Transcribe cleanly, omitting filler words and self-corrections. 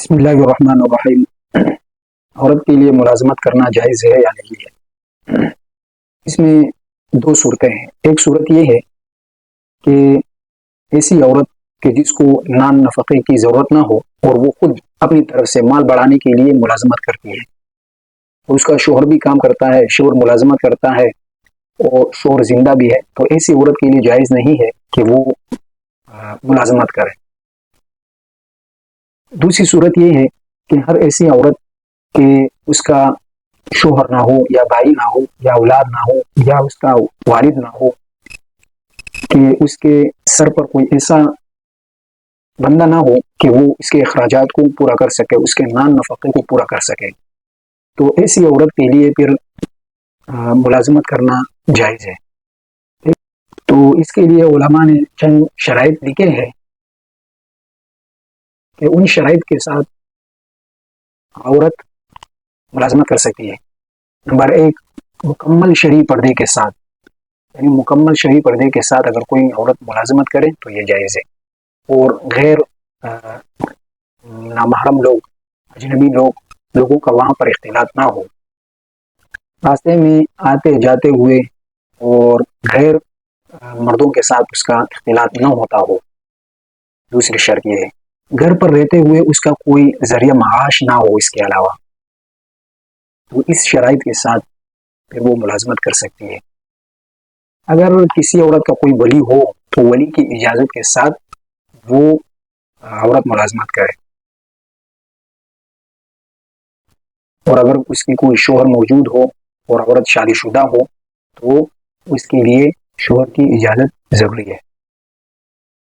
بسم اللہ الرحمن الرحیم۔ عورت کے لیے ملازمت کرنا جائز ہے یا نہیں ہے؟ اس میں دو صورتیں ہیں۔ ایک صورت یہ ہے کہ ایسی عورت کہ جس کو نان نفقے کی ضرورت نہ ہو اور وہ خود اپنی طرف سے مال بڑھانے کے لیے ملازمت کرتی ہے، اور اس کا شوہر بھی کام کرتا ہے، شوہر ملازمت کرتا ہے اور شوہر زندہ بھی ہے، تو ایسی عورت کے لیے جائز نہیں ہے کہ وہ ملازمت کرے۔ دوسری صورت یہ ہے کہ ہر ایسی عورت کہ اس کا شوہر نہ ہو یا بھائی نہ ہو یا اولاد نہ ہو یا اس کا والد نہ ہو، کہ اس کے سر پر کوئی ایسا بندہ نہ ہو کہ وہ اس کے اخراجات کو پورا کر سکے، اس کے نان نفقے کو پورا کر سکے، تو ایسی عورت کے لیے پھر ملازمت کرنا جائز ہے۔ تو اس کے لیے علماء نے چند شرائط لکھے ہیں کہ ان شرائط کے ساتھ عورت ملازمت کر سکتی ہے۔ نمبر ایک، مکمل شرعی پردے کے ساتھ، یعنی مکمل شرعی پردے کے ساتھ اگر کوئی عورت ملازمت کرے تو یہ جائز ہے، اور غیر نامحرم لوگ، اجنبی لوگوں کا وہاں پر اختلاط نہ ہو، راستے میں آتے جاتے ہوئے اور غیر مردوں کے ساتھ اس کا اختلاط نہ ہوتا ہو۔ دوسری شرط یہ ہے گھر پر رہتے ہوئے اس کا کوئی ذریعہ معاش نہ ہو اس کے علاوہ، تو اس شرائط کے ساتھ پھر وہ ملازمت کر سکتی ہے۔ اگر کسی عورت کا کوئی ولی ہو تو ولی کی اجازت کے ساتھ وہ عورت ملازمت کرے، اور اگر اس کی کوئی شوہر موجود ہو اور عورت شادی شدہ ہو تو اس کے لیے شوہر کی اجازت ضروری ہے۔